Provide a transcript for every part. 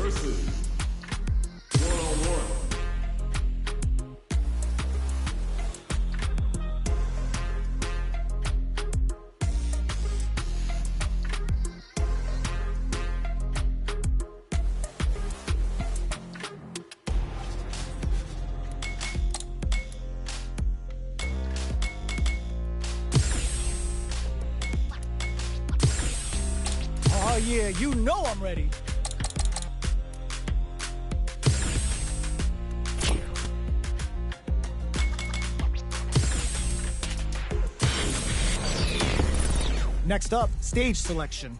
versus one-on-one. Oh yeah, you know I'm ready. Next up, stage selection.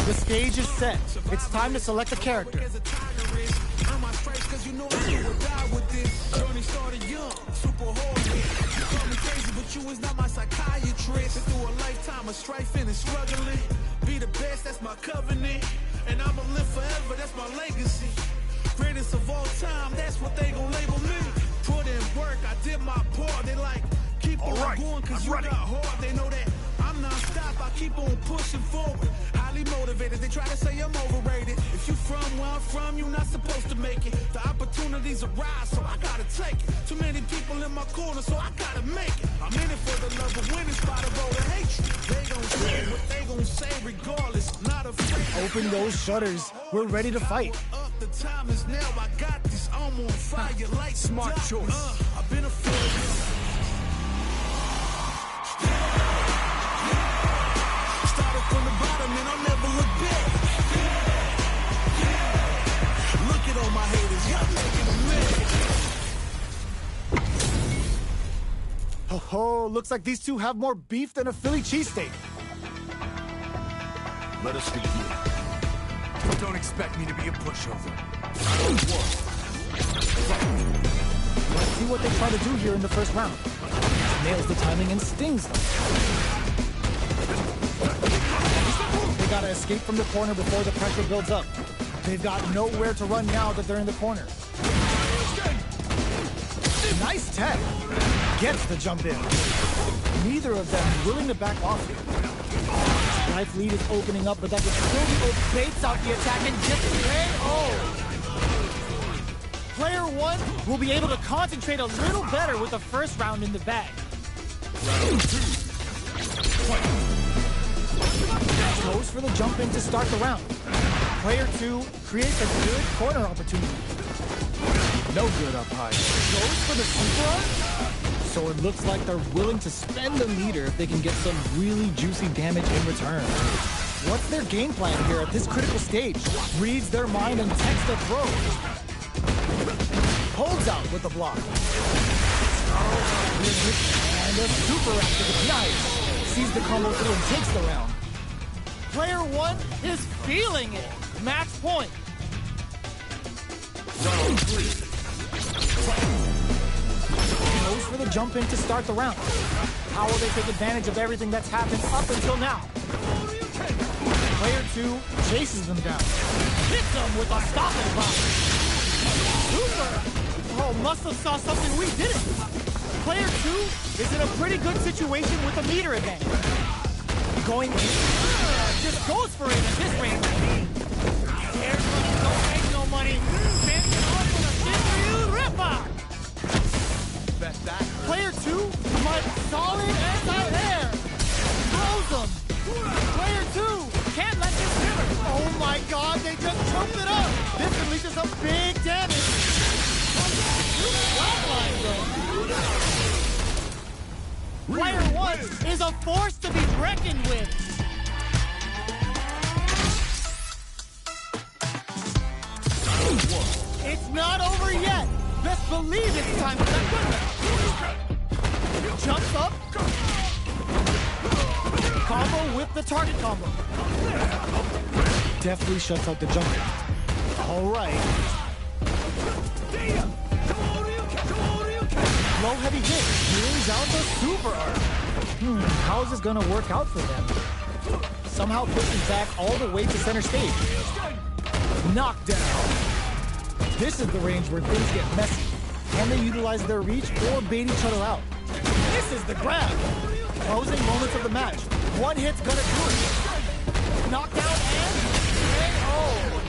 The stage is set. It's time to select a character. Be the best, that's my covenant. And I'ma live forever, that's my legacy. Greatest of all time, that's what they gon' label me. Put in work, I did my part. They like, keep on going cause you got hard. They know that I'm non-stop, I keep on pushing forward. Highly motivated, they try to say I'm overrated. If you from where I'm from, you're not supposed to make it. The opportunities arise, so I gotta take it. Too many people in my corner, so I gotta make it. I'm in it for the love of winning, spot a roll of hatred. They gon' say what they gon' say regardless. Not afraid. Open those shutters. We're ready to fight. The time is now, I got this. I'm on fire like smart choice. I've been afraid. Started from the bottom and I'll never look back. Look at all my haters, y'all making them mad. Ho ho, looks like these two have more beef than a Philly cheesesteak. Let us begin. Don't expect me to be a pushover. Let's see what they try to do here in the first round. Nails the timing and stings them. They gotta escape from the corner before the pressure builds up. They've got nowhere to run now that they're in the corner. Nice tech. Gets the jump in. Neither of them willing to back off here. Life lead is opening up, but that would still be baits out the attack and just oh! Player one will be able to concentrate a little better with the first round in the bag. Goes for the jump in to start the round. Player two creates a good corner opportunity. No good up high. Goes for the super arm? So it looks like they're willing to spend the meter if they can get some really juicy damage in return. What's their game plan here at this critical stage? Reads their mind and takes the throw. Holds out with the block. And a super active. Nice. Sees the combo through and takes the round. Player one is feeling it. Match point. Round three. Goes for the jump in to start the round. How will they take advantage of everything that's happened up until now? Player two chases them down. Hits them with a stopping block. Super! Oh, must have saw something we didn't. Player two is in a pretty good situation with a meter advantage. Going in, just goes for it at this range. There's money, don't make no money. Dancing off with a Shinryu Ripper. Bet that. Player two, like solid anti-air. Throws them. Player two, can't let this river. Oh my god, they just choked it up. This releases some big damage. Flatline them. Player one is a force to be reckoned with. It's not over yet. Best believe it's time for that winner. Jumps up. Combo with the target combo. Definitely shuts out the jumper. All right. Low heavy hit. Brings out the super arm. How is this gonna work out for them? Somehow pushes back all the way to center stage. Knockdown. This is the range where things get messy. Can they utilize their reach or bait each other out? This is the grab. Closing moments of the match. One hit's gonna do it. Knockdown and KO.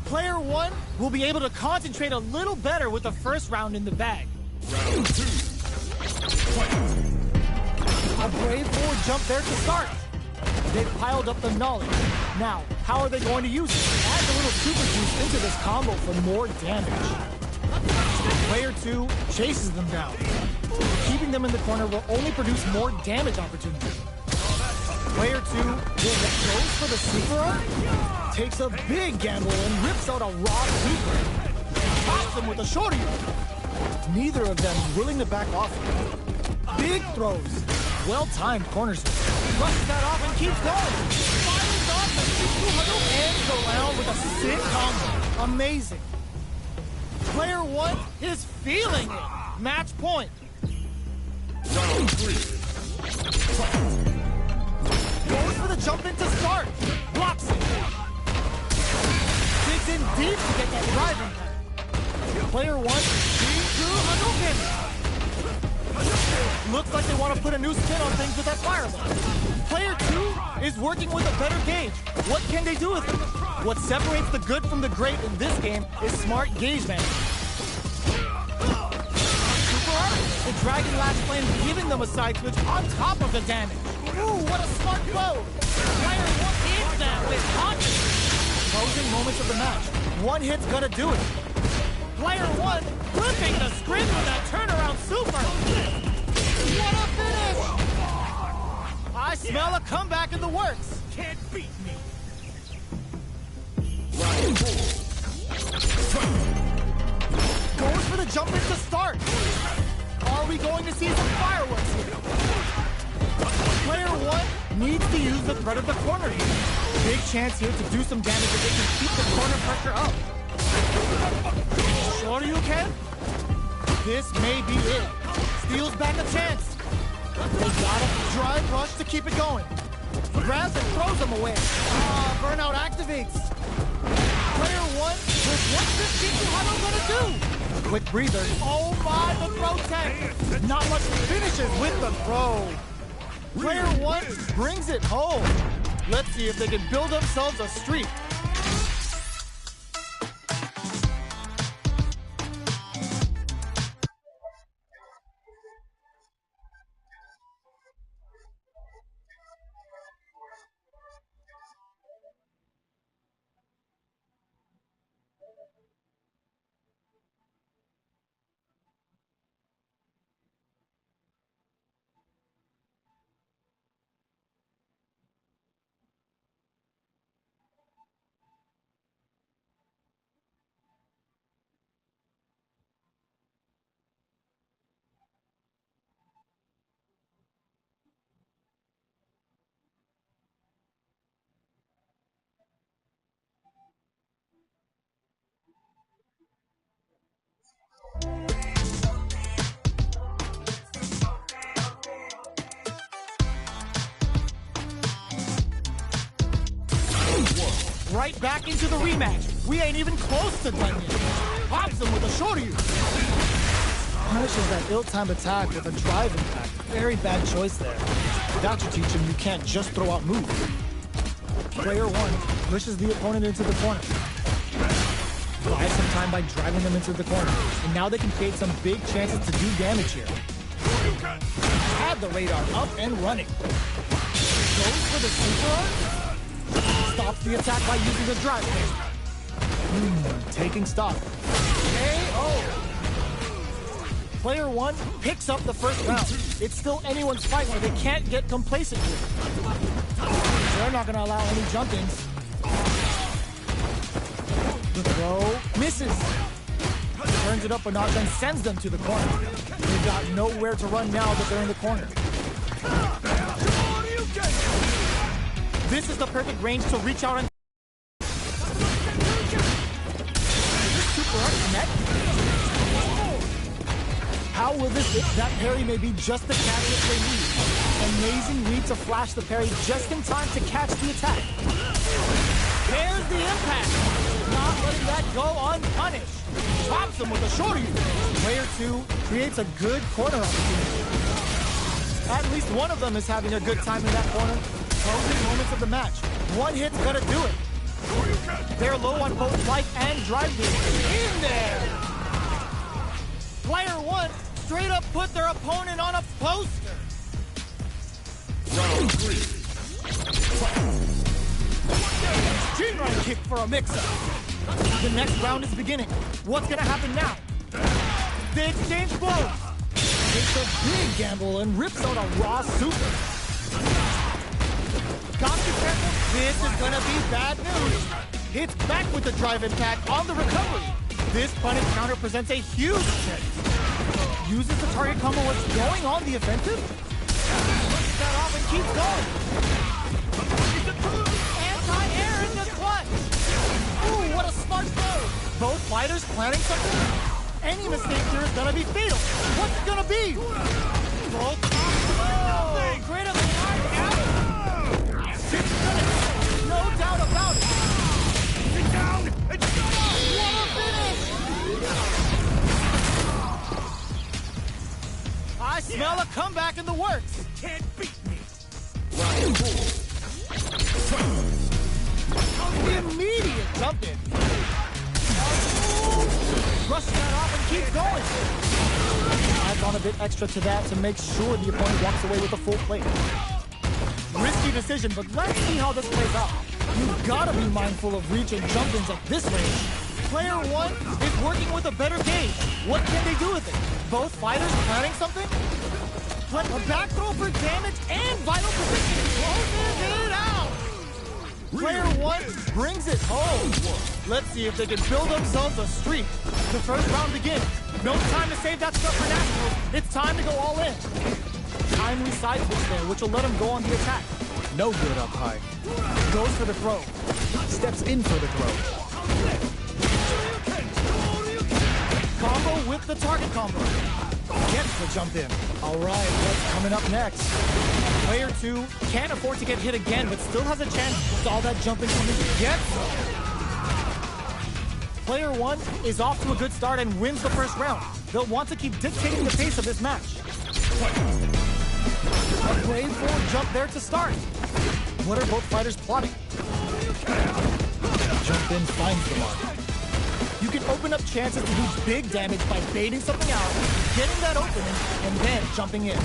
Player one will be able to concentrate a little better with the first round in the bag. Round 2. A brave forward jump there to start. They've piled up the knowledge. Now, how are they going to use it? Add a little super juice into this combo for more damage. Player two chases them down. Keeping them in the corner will only produce more damage opportunities. Player two goes for the super arm, takes a big gamble and rips out a raw super. Tops them with a shorty. Neither of them willing to back off. Big throws. Well-timed corners. Brushes that off and keeps going. Fires off the 2 ends the round with a sick combo. Amazing. Player one is feeling it. Match point. Round 3. Goes for the jump in to start. Blocks it. Digs in deep to get that driving. Player one, G2 Hadouken. Looks like they want to put a new spin on things with that fireball. Player two is working with a better gauge. What can they do with it? What separates the good from the great in this game is smart gauge management. Super art, the Dragon Lash Flame giving them a side switch on top of the damage. Ooh, what a smart blow. Player one hits that with confidence. Closing moments of the match. One hit's gonna do it. Player one flipping the script with that turnaround super. What a finish! I smell a comeback in the works. Can't beat me. Round 4. Goes for the jump in to start. Are we going to see some fireworks here? Player one needs to use the threat of the corner here. Big chance here to do some damage if they can keep the corner pressure up. Sure you can? This may be it. Steals back a chance. They got a dry rush to keep it going. Grabs and throws them away. Burnout activates. Player one with 115 to how they're gonna do. Quick breather. Oh my, the throw tech. Not much finishes with the throw. Player one brings it home. Let's see if they can build themselves a streak. Right back into the rematch. We ain't even close to done yet. Pops him with a shorty. Punishes that ill-timed attack with a drive impact. Very bad choice there. That should teach him you can't just throw out moves. Player one pushes the opponent into the corner. Buys some time by driving them into the corner. And now they can create some big chances to do damage here. Have the radar up and running. Goes for the super art. Stops the attack by using the drive. Taking stock. KO. Player one picks up the first round. It's still anyone's fight where they can't get complacent here. They're not going to allow any jump-ins. The throw misses. Turns it up a notch and sends them to the corner. They've got nowhere to run now that they're in the corner. This is the perfect range to reach out and... Super art connect? How will that parry may be just the catalyst they need. Amazing read to flash the parry just in time to catch the attack. There's the impact. Not Not letting that go unpunished. Chops him with a shorty. Player 2 creates a good corner opportunity. At least one of them is having a good time in that corner. Closing moments of the match. One hit's gonna do it. They're low on both life and drive gear. In there! Player 1 straight up put their opponent on a poster. Round 3. G-run kick for a mix-up. The next round is beginning. What's gonna happen now? They exchange blows. Takes a big gamble and rips out a raw super. Got to be careful. This is gonna be bad news. Hits back with the drive impact on the recovery. This punish counter presents a huge chance. Uses the target combo. What's going on the offensive? Puts that off and keeps going. Anti-air in the clutch. Ooh, what a smart throw. Both fighters planning something. Any mistake here is gonna be fatal. What's it gonna be? Both critically hard out. 6 minutes. No doubt about it. Sit down and shut up! What a finish! I smell a comeback in the works. Can't beat me. Round 4. The immediate jump in. Brush that off and keep going. Adds on a bit extra to that to make sure the opponent walks away with a full plate. Risky decision, but let's see how this plays out. You've got to be mindful of reach and jump-ins at this range. Player 1 is working with a better gauge. What can they do with it? Both fighters planning something? But a back throw for damage and vital position closes it out. Player 1 brings it home. Let's see if they can build themselves a streak. The first round begins. No time to save that stuff for nationals. It's time to go all in. Timely side switch there, which will let him go on the attack. No good up high. Goes for the throw. Steps in for the throw. Combo with the target combo. Gets the jump in. All right, what's coming up next? Player 2 can't afford to get hit again, but still has a chance with all that jumping coming. Gets it. Player 1 is off to a good start and wins the first round. They'll want to keep dictating the pace of this match. A brave forward jump there to start. What are both fighters plotting? Jump in finds the mark. You can open up chances to do big damage by baiting something out, getting that opening, and then jumping in.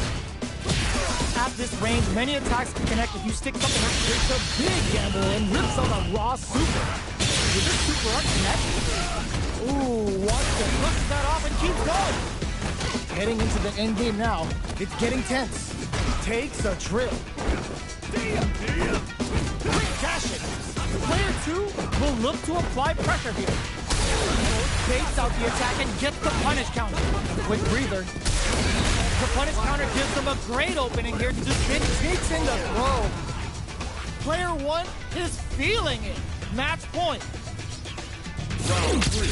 At this range, many attacks can connect if you stick something out. Takes a big gamble and rips out a raw super. Did this super up connect? Ooh, wants to push that off and keep going. Heading into the end game now. It's getting tense. Takes a trip. Quick cash it. Player 2 will look to apply pressure here. Baits out the attack and gets the punish counter. Quick breather. The punish counter gives them a great opening here to just sneaks in the throw. Player 1 is feeling it. Match point. Round 3.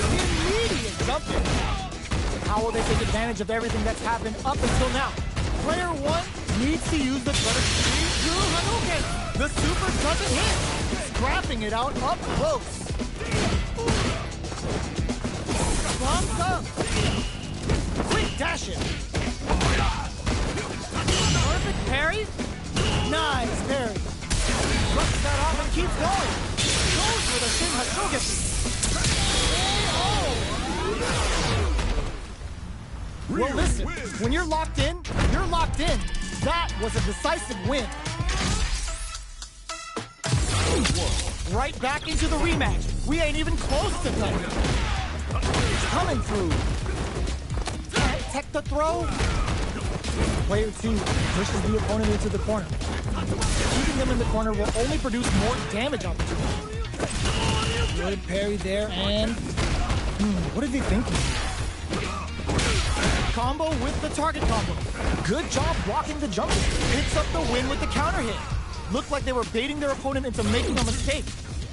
Immediate jump in. How will they take advantage of everything that's happened up until now? Player 1 needs to use the cutter to Hadouken. The super doesn't hit. Scrapping it out up close. Thumbs up. Quick dash it. Perfect parry. Nice parry. Runs that off and keeps going. Goes with a Shin Hadouken. Well, listen, when you're locked in, you're locked in. That was a decisive win. Right back into the rematch. We ain't even close to done. Coming through. Can't tech the throw. Player 2 pushes the opponent into the corner. Keeping them in the corner will only produce more damage opportunity. Good parry there, and what are they thinking? Combo with the target combo. Good job blocking the jump. Picks up the win with the counter hit. Looked like they were baiting their opponent into making a mistake.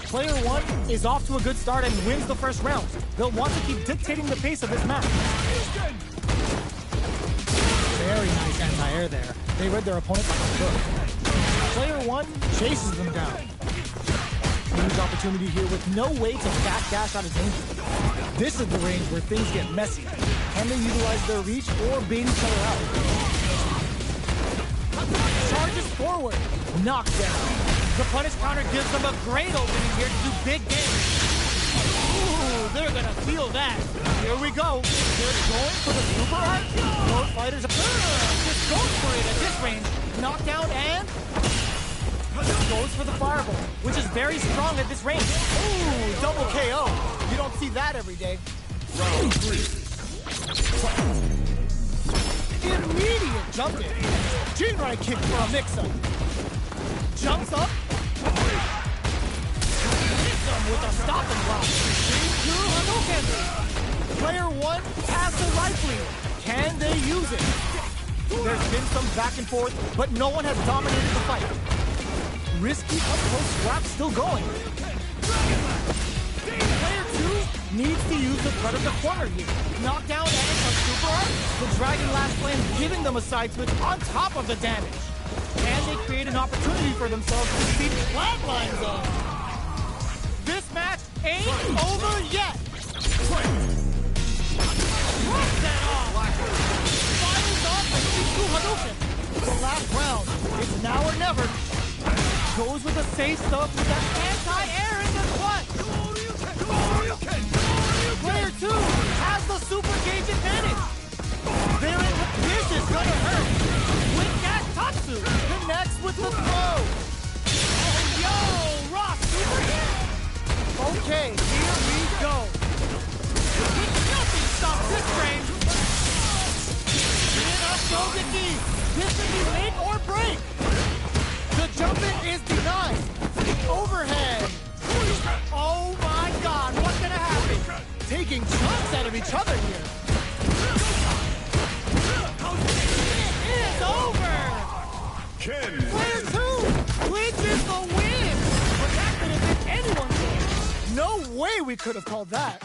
Player 1 is off to a good start and wins the first round. They'll want to keep dictating the pace of this match. Very nice anti-air there. They read their opponent like a book. Player 1 chases them down. huge opportunity here with no way to backdash out of danger. This is the range where things get messy. Can they utilize their reach or bait each other out? Charges forward. Knockdown. The punish counter gives them a great opening here to do big damage. Ooh, they're gonna feel that. Here we go. They're going for the super art. Both fighters just goes for it at this range. Knockdown and goes for the fireball, which is very strong at this range. Ooh, double KO. You don't see that every day. Round 3. Immediate jump in. Jinrai kick for a mix-up. Jumps up. Hits him with a stop and block. 3-2 Hadouken. Player 1 has the right lead. Can they use it? There's been some back and forth, but no one has dominated the fight. Risky up-close scrap still going. Player 2 needs to use the threat of the corner here. Knockdown and a super art. The Dragon Last Flame giving them a side switch on top of the damage. And they create an opportunity for themselves to beat flatline zone. This match ain't over yet. Rock that off. Fires off the 3-2 Hadouken. The last round. It's now or never. Goes with the safe stuff with that anti-air in the clutch. Player 2 has the super gauge advantage. This is gonna hurt. With that Tatsu connects with the throw. Oh, yo, Rock super hit. Okay, here we go. Nothing stops this range. Enough Shogeki. This could be make or break. The jump in is denied. Overhead. Oh my God, what's gonna happen? Taking chunks out of each other here. It is over. Player 2 clinches the win. But that could have been anyone's game. No way we could have called that.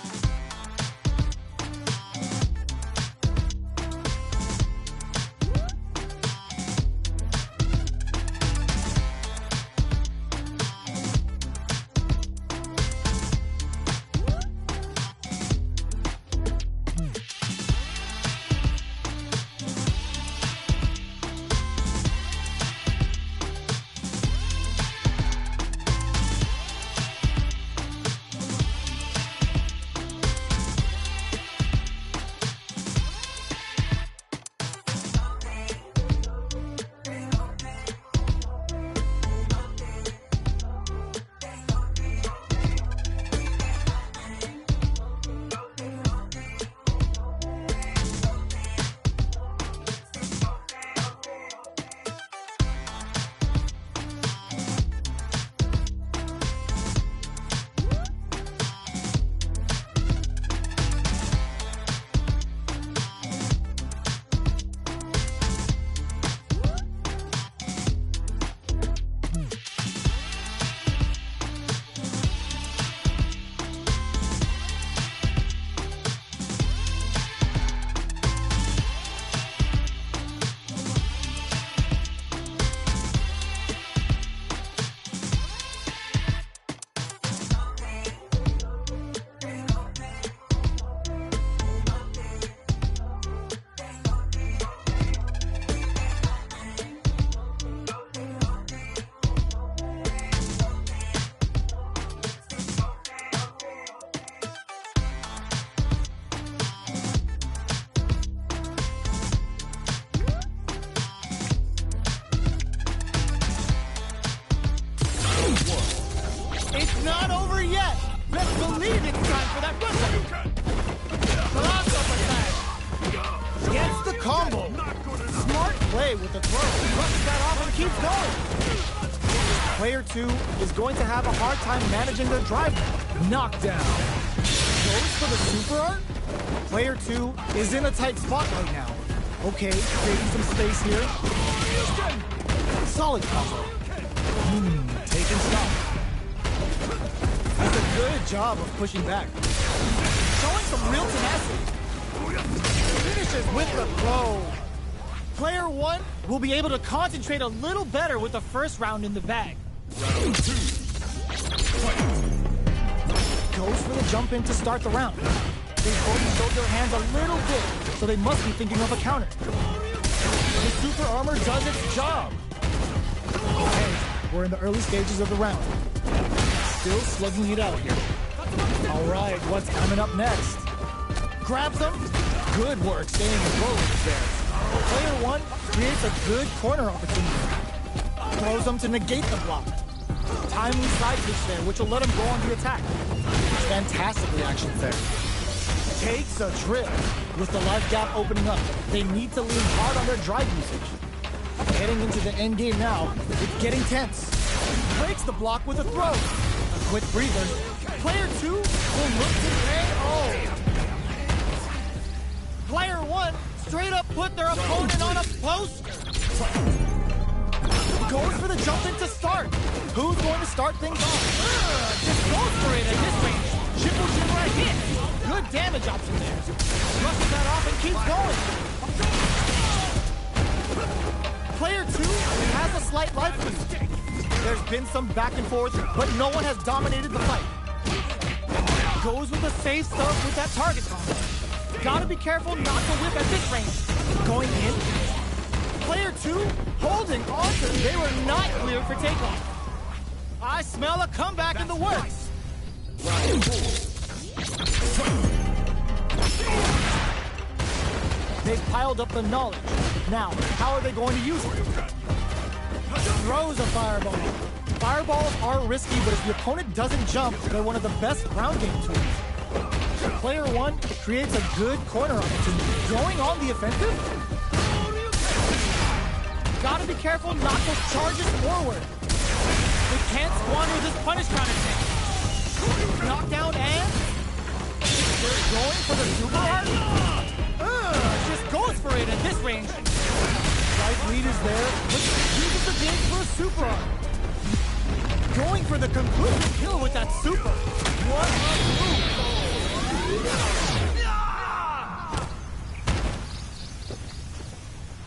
It's not over yet. Let's believe it's time for that run. Gets the combo. Smart play with the throw. Crushes that off and keeps going. Player 2 is going to have a hard time managing their drive. Knockdown. Goes for the super art. Player 2 is in a tight spot right now. Okay, creating some space here. Solid combo. Taking stock. Does a good job of pushing back. Showing some real tenacity. Finishes with the throw. Player 1 will be able to concentrate a little better with the first round in the bag. Round 2. Goes for the jump in to start the round. They both showed their hands a little bit, so they must be thinking of a counter. The super armor does its job. Okay, we're in the early stages of the round. Still slugging it out here. All right, what's coming up next? Grabs them. Good work staying in rows there. Player one creates a good corner opportunity. Throws them to negate the block. Timely side pitch there, which will let him go on the attack. Fantastic reactions there. Takes a trip. With the life gap opening up, they need to lean hard on their drive usage. Heading into the end game now, it's getting tense. Breaks the block with a throw. A quick breather. Player two will look to KO. Player one straight up put their opponent on a poster. Goes for the jump in to start. Who's going to start things off? Just goes for it at this range. Triple right hit. Good damage option there. Brushes that off and keeps going. Player two has a slight life lead. There's been some back and forth, but no one has dominated the fight. Goes with the safe stuff with that target combo. Gotta be careful not to whip at this range. Going in. Player two holding onto. They were not clear for takeoff. I smell a comeback in the works. They've piled up the knowledge. Now, how are they going to use it? Throws a fireball. Fireballs are risky, but if the opponent doesn't jump, they're one of the best ground game tools. Player one creates a good corner opportunity. Going on the offensive? Gotta be careful not to charge it forward. They can't squander this punish counter attack. Knockdown and they're going for the super hard. Just goes for it at this range. Right lead is there, but uses the gauge for a super arm. Going for the conclusive kill with that super. What a move!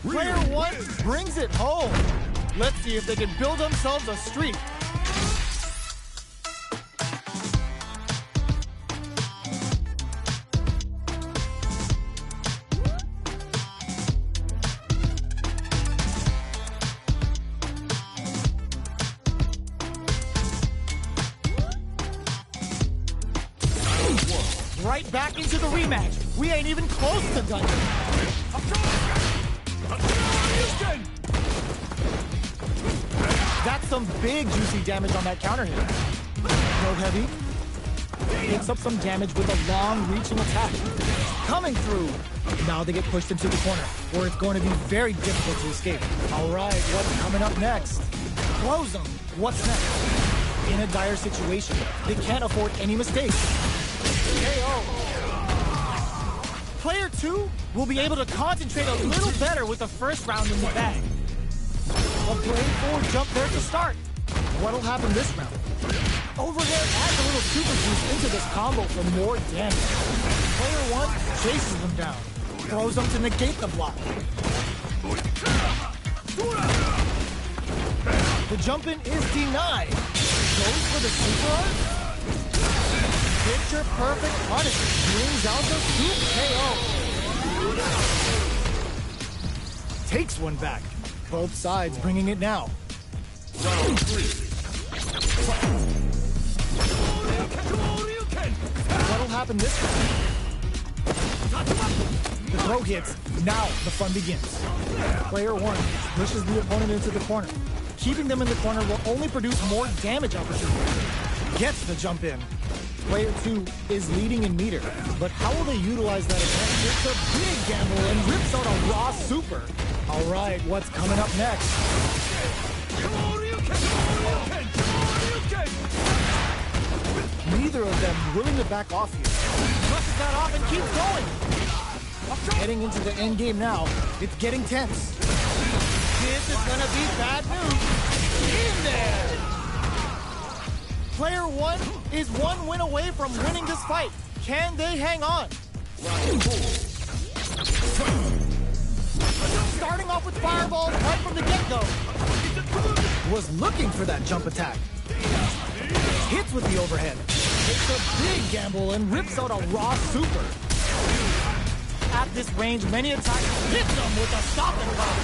Player one brings it home. Let's see if they can build themselves a streak. Right back into the rematch. We ain't even close to done. That's some big juicy damage on that counter hit. Go heavy. Picks up some damage with a long reaching attack. Coming through. Now they get pushed into the corner, where it's going to be very difficult to escape. All right, what's coming up next? Close them. What's next? In a dire situation, they can't afford any mistakes. KO. Player two will be able to concentrate a little better with the first round in the bag. A blade forward jump there to start. What'll happen this round? Overhead adds a little super juice into this combo for more damage. Player one chases them down. Throws them to negate the block. The jump in is denied. Goes for the super arm. Picture perfect punish. Brings out the super KO. Takes one back. Both sides bringing it now. Round three. What'll happen this time? The throw hits. Now the fun begins. Player one pushes the opponent into the corner. Keeping them in the corner will only produce more damage opportunities. Gets the jump in. Player two is leading in meter, but how will they utilize that advantage? It's a big gamble and rips out a raw super. All right, what's coming up next? Neither of them willing to back off here. Brushes that off and keeps going. Heading into the end game now, it's getting tense. This is gonna be bad news. In there! Player one is one win away from winning this fight. Can they hang on? Starting off with fireballs right from the get-go. Was looking for that jump attack. Hits with the overhead. Takes a big gamble and rips out a raw super. At this range, many attacks hit them with a stop and pop.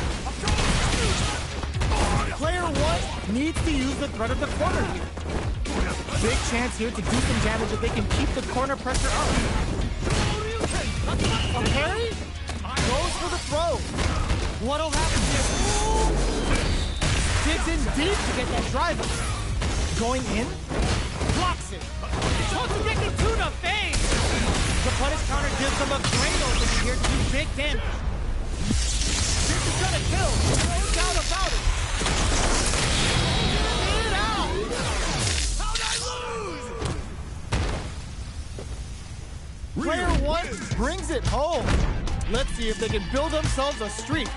Player 1 needs to use the threat of the corner here. Big chance here to do some damage if they can keep the corner pressure up. A parry? Goes for the throw. What'll happen here? Digs in deep to get that driver. Going in, blocks it. Shotsuki to the face. The punish counter gives them a great opening here to do big damage. This is gonna kill, no doubt about it. Get out! How'd I lose? Player 1 brings it home. Let's see if they can build themselves a streak.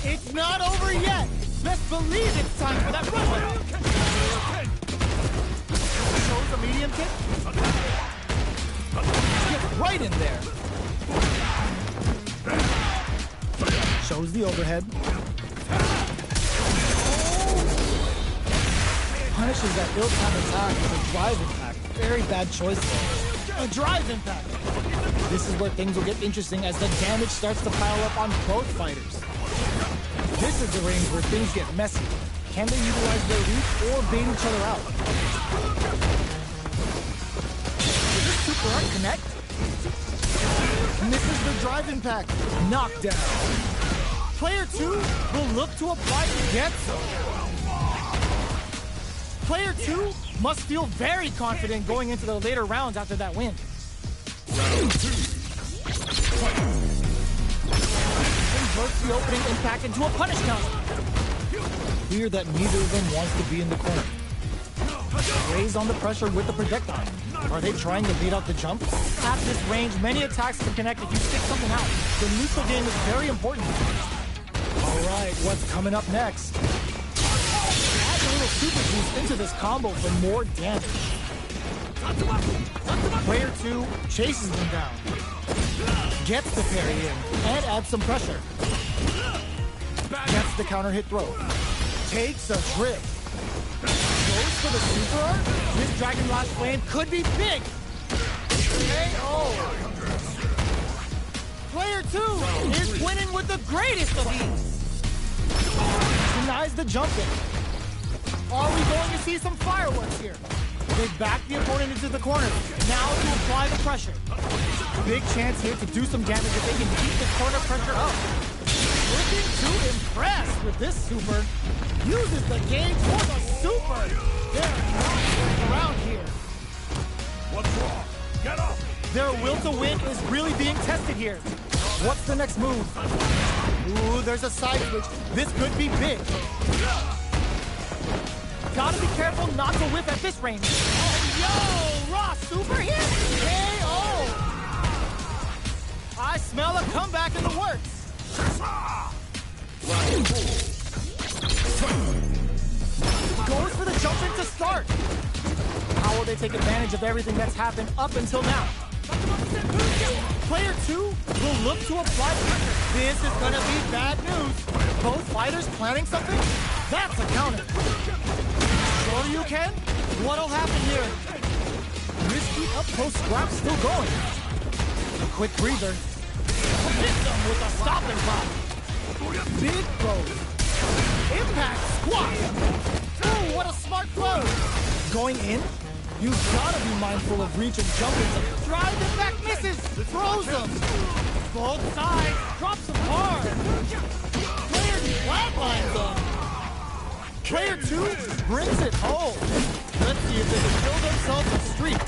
It's not over yet. Best believe it's time for that runway. Shows a medium kick. Get right in there. Shows the overhead. Punishes that ill-timed attack with a drive impact. Very bad choice there. A drive impact. This is where things will get interesting as the damage starts to pile up on both fighters. This is the range where things get messy. Can they utilize their reach or bait each other out? Does this super art connect? Misses the drive impact. Knockdown. Player 2 will look to apply Getsu. Player 2 must feel very confident going into the later rounds after that win. Converts the opening impact into a punish counter. Clear that neither of them wants to be in the corner. Raise on the pressure with the projectile. Are they trying to beat out the jump? At this range, many attacks can connect if you stick something out. The neutral game is very important. All right, what's coming up next? Add a little super boost into this combo for more damage. Player 2 chases them down. Gets the parry in and adds some pressure. Gets the counter hit throw. Takes a trip. Goes for the super art. This Dragon Lash Flame could be big. KO. Player 2 is winning with the greatest of ease. Denies the jump in. Are we going to see some fireworks here? They back the opponent into the corner. Now to apply the pressure. Big chance here to do some damage if they can keep the corner pressure up. Looking to impress with this super. Uses the gauge for the super. They're not going around here. What's wrong? Get up! Their will to win is really being tested here. What's the next move? Ooh, there's a side switch. This could be big. Gotta be careful not to whip at this range. Oh, yo! Raw super hit! KO! I smell a comeback in the works. Goes for the jump in to start. How will they take advantage of everything that's happened up until now? Player 2 will look to apply pressure. This is gonna be bad news. Both fighters planning something? That's a counter. Sure you can? What'll happen here? Risky up-close scrap still going. A quick breather. Hit them with a stop and pop. Big throws. Impact squat. Ooh, what a smart throw. Going in? You've gotta be mindful of reach and jumping. Drive impact misses. Throws them. Both sides. Drops them hard. Player flatlines them. Player 2 brings it home. Let's see if they can build themselves a streak.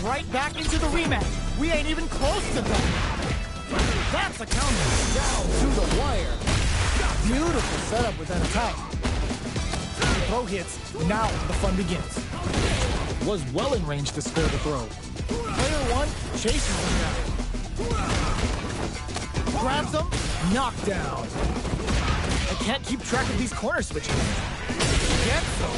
right back into the rematch. We ain't even close to them. That's a counter. Down to the wire. Beautiful setup with that attack. The throw hits. Now the fun begins. Was well in range to score the throw. Player one chases him down. Grabs him. Knockdown. I can't keep track of these corner switches. Gets him.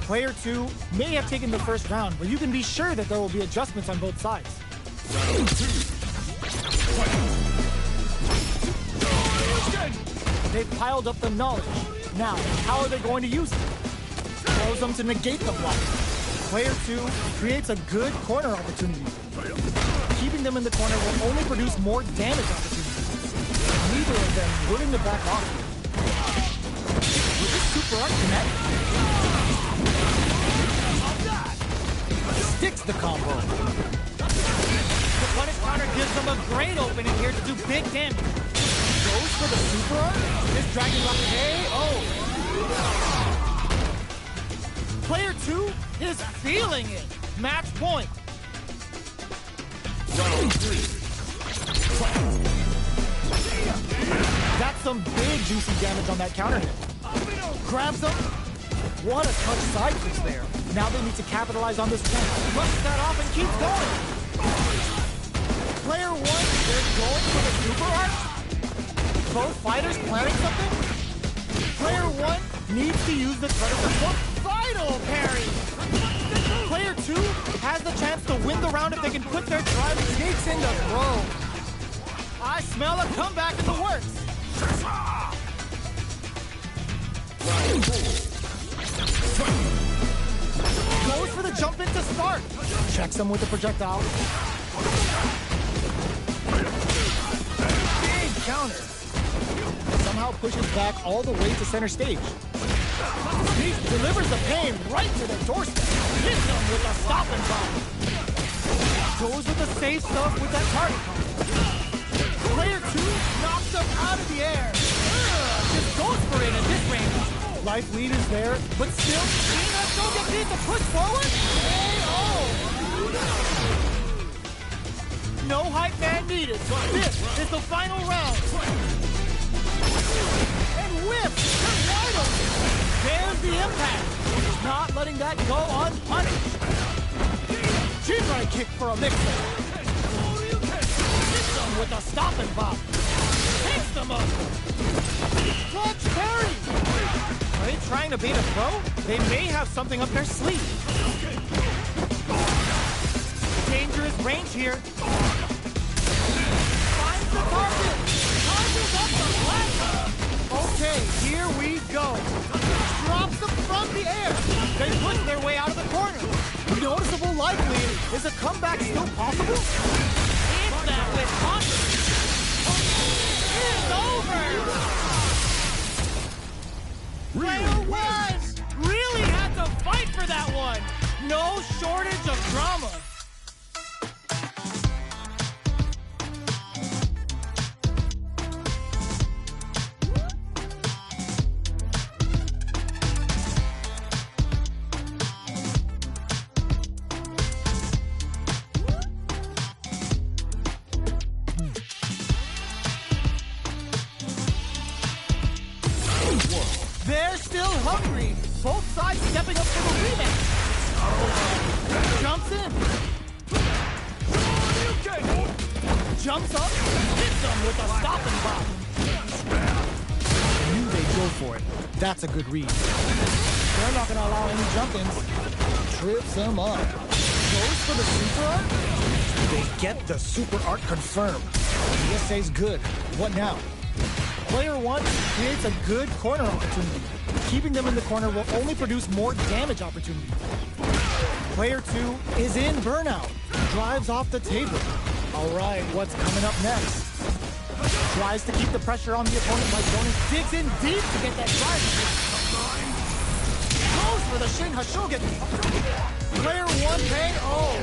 Player two may have taken the first round, but you can be sure that there will be adjustments on both sides. They've piled up the knowledge. Now, how are they going to use it? Throws them to negate the block. Player two creates a good corner opportunity. Keeping them in the corner will only produce more damage opportunities. Neither of them willing to back off. With this super art connect, Sticks the combo. the punish counter gives them a great opening here to do big damage. Goes for the super art. This Dragon Rock KO. Player two is feeling it. Match point. That's some big juicy damage on that counter hit. Grabs them. What a touch side switch there. Now they need to capitalize on this chance. Runs that off and keeps going. Player one, they're going for the super art. Both fighters planning something. Player one needs to use the critical for vital parry. Player two has the chance to win the round if they can put their drive. Sneaks in the throw. I smell a comeback in the works. Goes for the jump in to start. Checks him with the projectile. Big counter. Somehow pushes back all the way to center stage. He delivers the pain right to their doorstep. Hits them with a stop and drop. Goes with the safe stuff with that target combo. Player two knocks them out of the air. Just goes for it at this range. Life lead is there, but still, Cena still gets need to push forward. KO! No hype man needed. This is the final round. And whip! They're wide open. There's the impact. Not letting that go unpunished. G-right kick for a mix-up. Hits them with a stop and pop. Takes them up. Clutch parry. Are they trying to bait a throw? They may have something up their sleeve. Dangerous range here. Finds the target. Charges up the platform. Okay, here we go. Drops them from the air. They push their way out of the corner. Noticeable life lead. Is a comeback still possible? It's that with confidence. It's over. Player one really had to fight for that one. No shortage of drama. They're still hungry. Both sides stepping up for the rematch. Jumps in. Jumps up. Hits them with a stop and pop. Knew they'd go for it. That's a good read. They're not going to allow any jump-ins. Trips him up. Goes for the super art. They get the super art confirmed. ESA's good. What now? Player one creates a good corner opportunity. Keeping them in the corner will only produce more damage opportunity. Player two is in burnout. Drives off the table. All right, what's coming up next? Tries to keep the pressure on the opponent by zoning. Digs in deep to get that drive. Goes for the Shin Hashogen. Player one KO.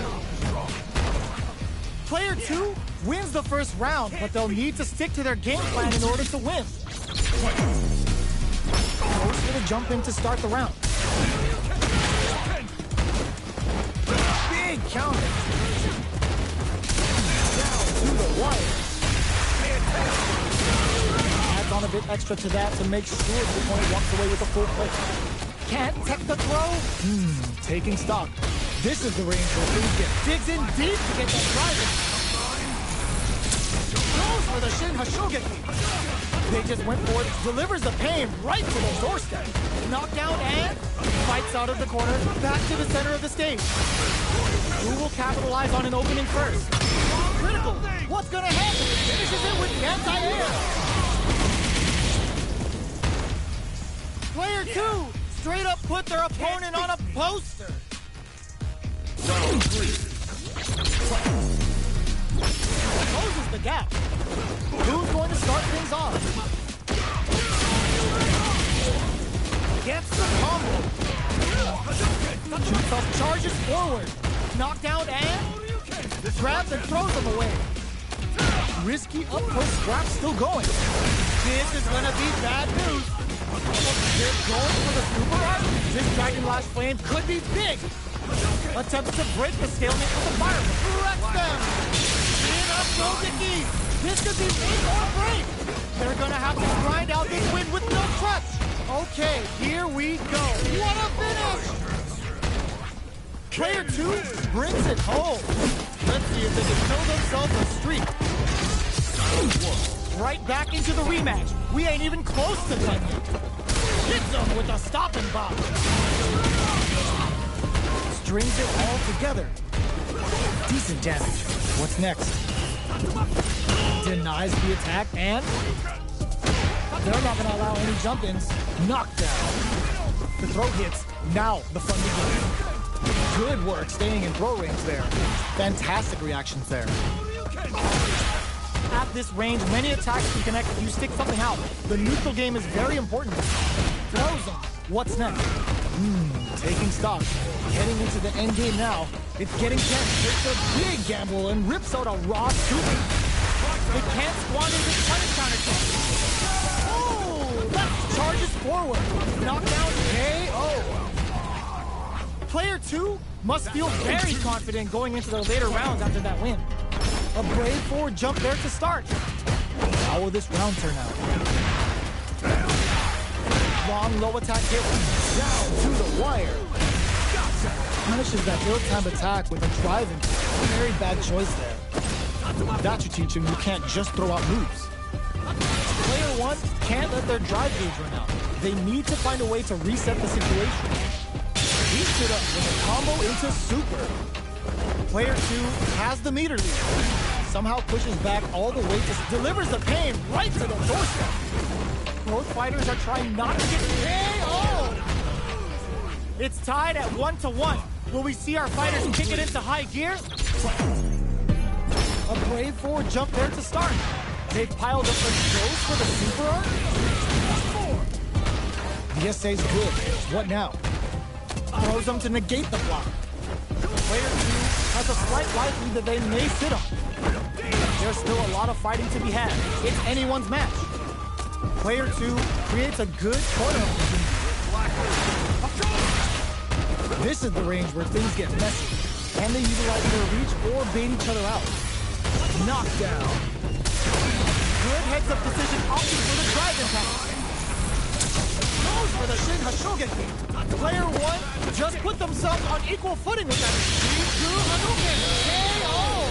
Player two wins the first round, but they'll need to stick to their game plan in order to win. Goes for the jump in to start the round. Big big counter. Down to the wire. Adds on a bit extra to that to make sure the opponent walks away with a full plate. Can't tech the throw? Taking stock. This is the range where things get digs in deep to get that driving. Goes for the Shin Hashogeki. They just went for it, delivers the pain right to the doorstep. Knockdown and fights out of the corner, back to the center of the stage. Who will capitalize on an opening first? Critical. What's gonna happen? Finishes it with the anti-air. Player 2 straight up put their opponent on a poster. Round 3. Closes the gap. Who's going to start things off? Gets the combo. Shoots off, charges forward. Knockdown and grabs and throws him away. Risky up-close scrap still going. This is gonna be bad news. They're going for the super art. This Dragon Lash Flame could be big. Attempts to break the stalemate with the fire. Wrecks them. In up Shogeki. This could be make or break. They're gonna have to grind out this win with no crutch. Okay, here we go. What a finish! Player 2 brings it home. Let's see if they can show themselves a streak. Right back into the rematch. We ain't even close to done yet. Hits them with a stopping bomb. Strings it all together. Decent damage. What's next? Denies the attack and they're not going to allow any jump-ins. Knockdown. The throw hits. Now the fun begins. Good work staying in throw range there. Fantastic reactions there. At this range, many attacks can connect if you stick something out. The neutral game is very important. Throws them. What's next? Taking stock. Heading into the end game now. It's getting tense. Takes a big gamble and rips out a raw super. They can't squander this punish counter. Oh! Left charges forward. Knockdown KO. Player 2 must feel very confident going into the later rounds after that win. A brave forward jump there to start. How will this round turn out? Long low attack hit. Down to the wire. Punishes that ill-timed attack with a driving. Very bad choice there. That should teach him you can't just throw out moves. Player 1 can't let their drive gauge run out. They need to find a way to reset the situation. Beats it up with a combo into super. Player 2 has the meter lead. Somehow pushes back all the way to delivers the pain right to the doorstep. Both fighters are trying not to get KO. It's tied at 1-1. Will we see our fighters kick it into high gear? A brave forward jump there to start. They've piled up the goes for the super art. The SA's good. What now? Throws them to negate the block. Player 2 has a slight life lead that they may sit on. There's still a lot of fighting to be had. It's anyone's match. Player 2 creates a good corner opportunity. This is the range where things get messy. Can they utilize their reach or bait each other out? Knockdown. Good heads-up decision opting for the drive impact. Goes for the Shin Hashogeki. Player 1 just put themselves on equal footing with that KO.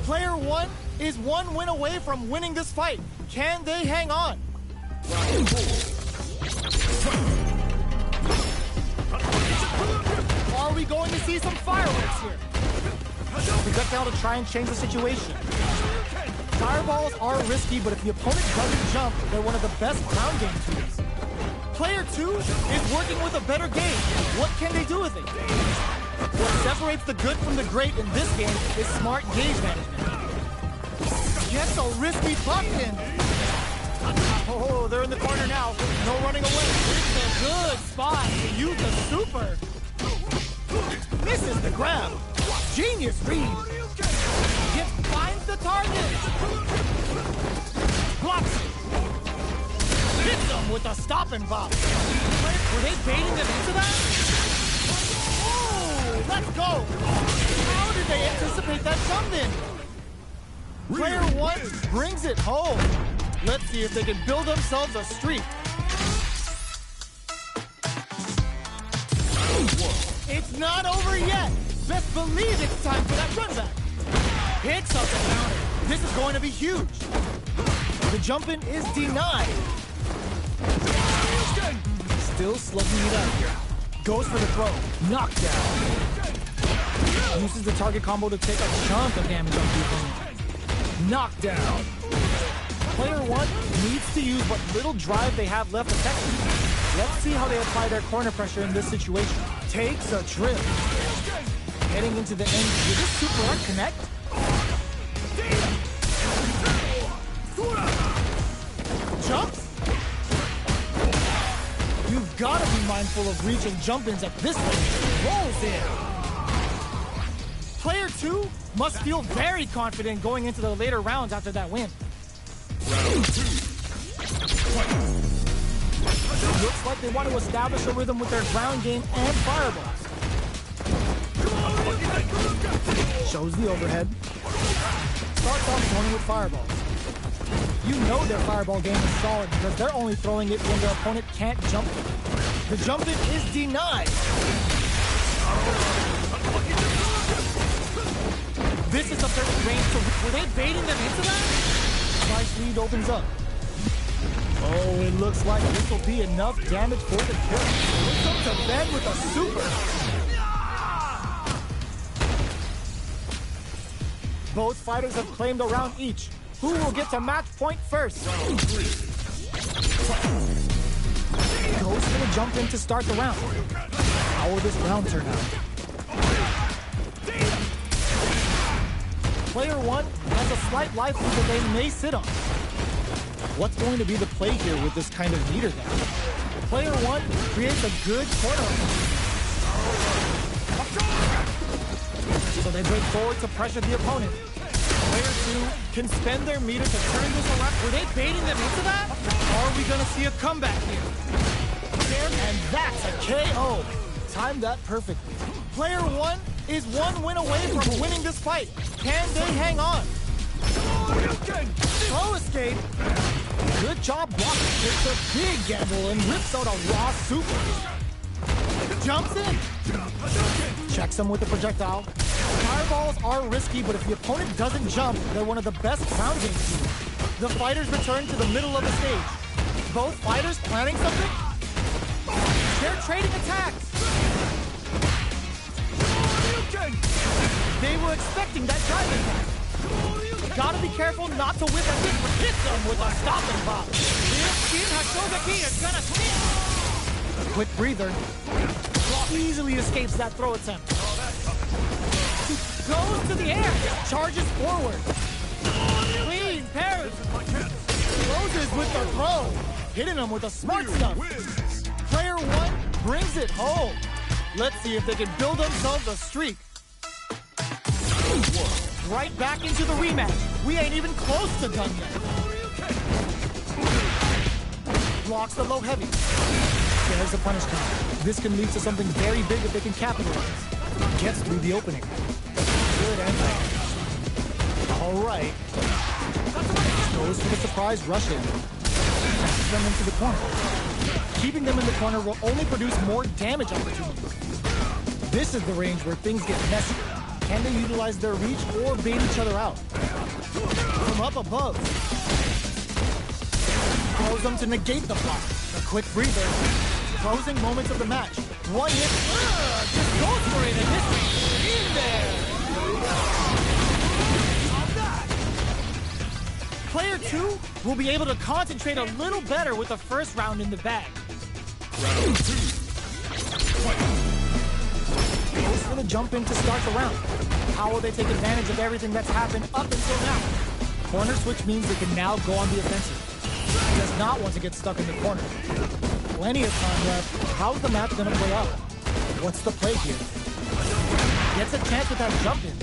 Player 1 is one win away from winning this fight. Can they hang on? Are we going to see some fireworks here? Projectile to try and change the situation. Fireballs are risky, but if the opponent doesn't jump, they're one of the best ground game tools. Player 2 is working with a better game. What can they do with it? What separates the good from the great in this game is smart gauge management. Gets a risky buck in. Oh, they're in the corner now. No running away. It's a good spot to use the super. Misses the grab. Genius read. Just finds the target. Blocks it. Hits them with a stopping bomb. Were they baiting them into that? Let's go! How did they anticipate that jump in? Player one brings it home. Let's see if they can build themselves a streak. It's not over yet. Best believe it's time for that run back. Picks up the counter. This is going to be huge. The jump in is denied. Still slugging it out here. Goes for the throw. Knockdown. Uses the target combo to take a chunk of damage on the opponent. Knockdown. Player one needs to use what little drive they have left effectively. Let's see how they apply their corner pressure in this situation. Takes a trip. Heading into the end. Did this super art connect? Jumps? You've got to be mindful of reaching jump-ins at this range. Rolls in. Player two must feel very confident going into the later rounds after that win. Round 2. Looks like they want to establish a rhythm with their ground game and fireballs. Shows the overhead. Starts off zoning with fireballs. You know their fireball game is solid because they're only throwing it when their opponent can't jump it. The jump in is denied. This is a perfect range to... Were they baiting them into that? Slice lead opens up. Oh, it looks like this will be enough damage for the kill. Hooks up to Ben with a super. Both fighters have claimed a round each. Who will get to match point first? Round 3. Goes for the jump in to start the round. How will this round turn out? Player one has a slight life lead that they may sit on. What's going to be the play here with this kind of meter down? Player one creates a good corner. So they break forward to pressure the opponent. Player two can spend their meter to turn this around. Were they baiting them into that? Or are we going to see a comeback here? And that's a KO. Timed that perfectly. Player one is one win away from winning this fight. Can they hang on? Slow escape. Good job blocking. Takes a big gamble and rips out a raw super. Jumps in. Checks him with the projectile. Fireballs are risky, but if the opponent doesn't jump, they're one of the best ground game teams. The fighters return to the middle of the stage. Both fighters planning something? They're trading attacks. They were expecting that drive attack. Gotta be careful not to whip a hit, but hit them with a stopping block. Quick breather. Easily escapes that throw attempt. Goes to the air. Charges forward. Clean parry. Closes with the throw. Hitting him with a smart stuff. Player one brings it home. Let's see if they can build themselves a streak. Right back into the rematch. We ain't even close to done yet. Blocks the low heavy. There's the punish count. This can lead to something very big if they can capitalize. Gets through the opening. Good and bad. All right. Goes for the surprise rush in. Passes them into the corner. Keeping them in the corner will only produce more damage opportunities. This is the range where things get messy. Can they utilize their reach or bait each other out? From up above. Throws them to negate the block. A quick breather. Closing moments of the match. One hit. Just goes for it and hits in there. Player two will be able to concentrate a little better with the first round in the bag. Round 2. Goes for the jump in to start the round. How will they take advantage of everything that's happened up until now? Corner switch means they can now go on the offensive. Does not want to get stuck in the corner. Plenty of time left. How's the match going to play out? What's the play here? Gets a chance with that jump in.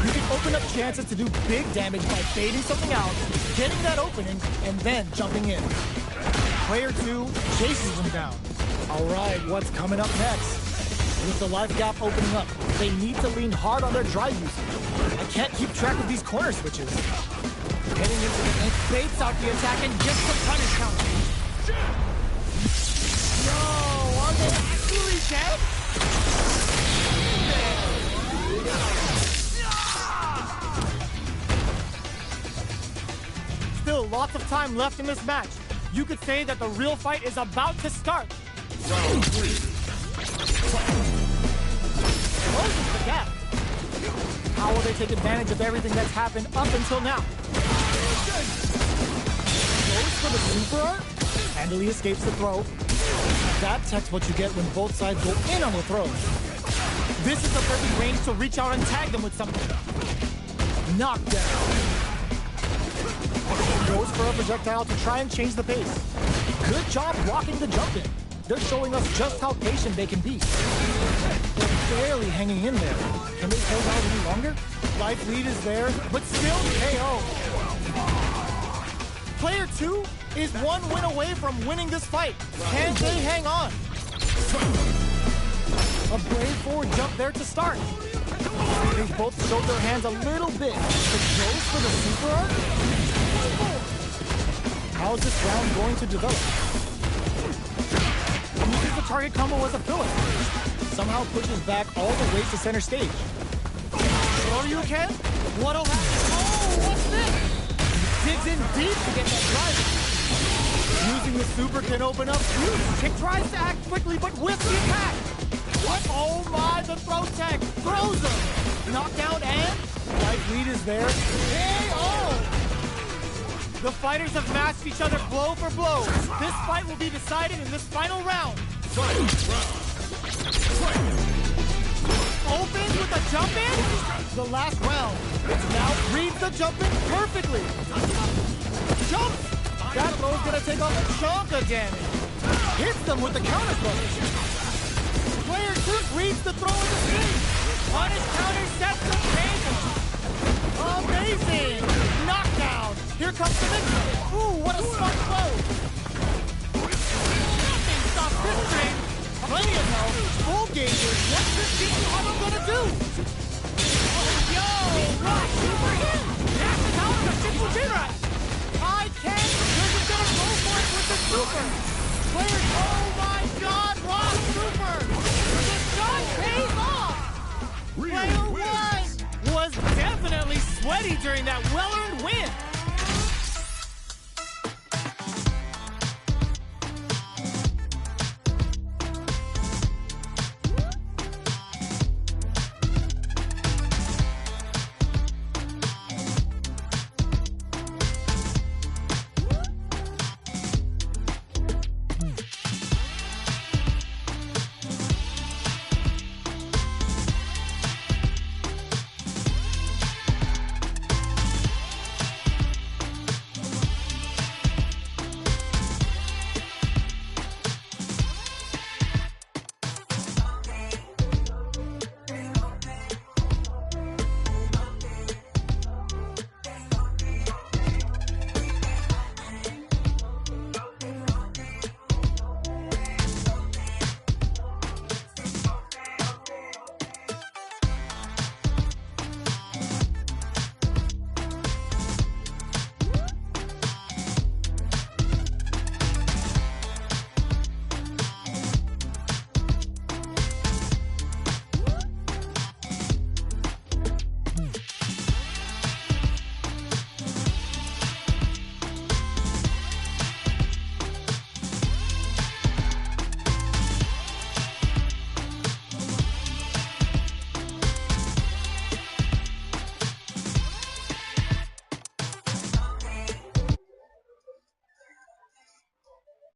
You can open up chances to do big damage by baiting something out, getting that opening, and then jumping in. Player two chases them down. All right, what's coming up next? With the life gap opening up, they need to lean hard on their drive usage. I can't keep track of these corner switches. Getting into the link, baits out the attack and gets the punish counter. No, are they actually dead? Still lots of time left in this match. You could say that the real fight is about to start. Round 3. Closes the gap. How will they take advantage of everything that's happened up until now? Goes for the super art. Handily escapes the throw. That tech's what you get when both sides go in on the throws. This is the perfect range to reach out and tag them with something. Knockdown. Goes for a projectile to try and change the pace. Good job blocking the jump in. They're showing us just how patient they can be. They're barely hanging in there. Can they hold out any longer? Life lead is there, but still KO. Player 2 is one win away from winning this fight. Can they hang on? A brave forward jump there to start. They both showed their hands a little bit. But goes for the super art? How's this round going to develop? Uses the target combo as a filler. Somehow pushes back all the way to center stage. Shoryuken? What'll happen? Oh, what's this? Digs in deep to get that drive. Using the super can open up huge. Kick tries to act quickly, but with the attack. What? Oh my, the throw tech throws him. Knockdown and life lead is there. KO! The fighters have matched each other blow for blow. This fight will be decided in this final round. Opens with a jump in. The last round. Now reads the jump in perfectly. Jump! That throw's gonna take off a chunk of damage. Hits them with the counter throw. Player 2 reads the throw in the street. Punish counter sets the table. Amazing! Knockdown! Here comes the victory! Ooh, what a smart blow! Nothing stops this train! Plenty of health, full gauges. What's this beaten Huddle gonna do? Oh, yo! Rock super hit! That's the power of Shinsujira! I can't! They're just gonna go for it with the super! Players, oh my god! Rock super! The shot pays off! Player 1 was definitely sweaty during that well-earned win.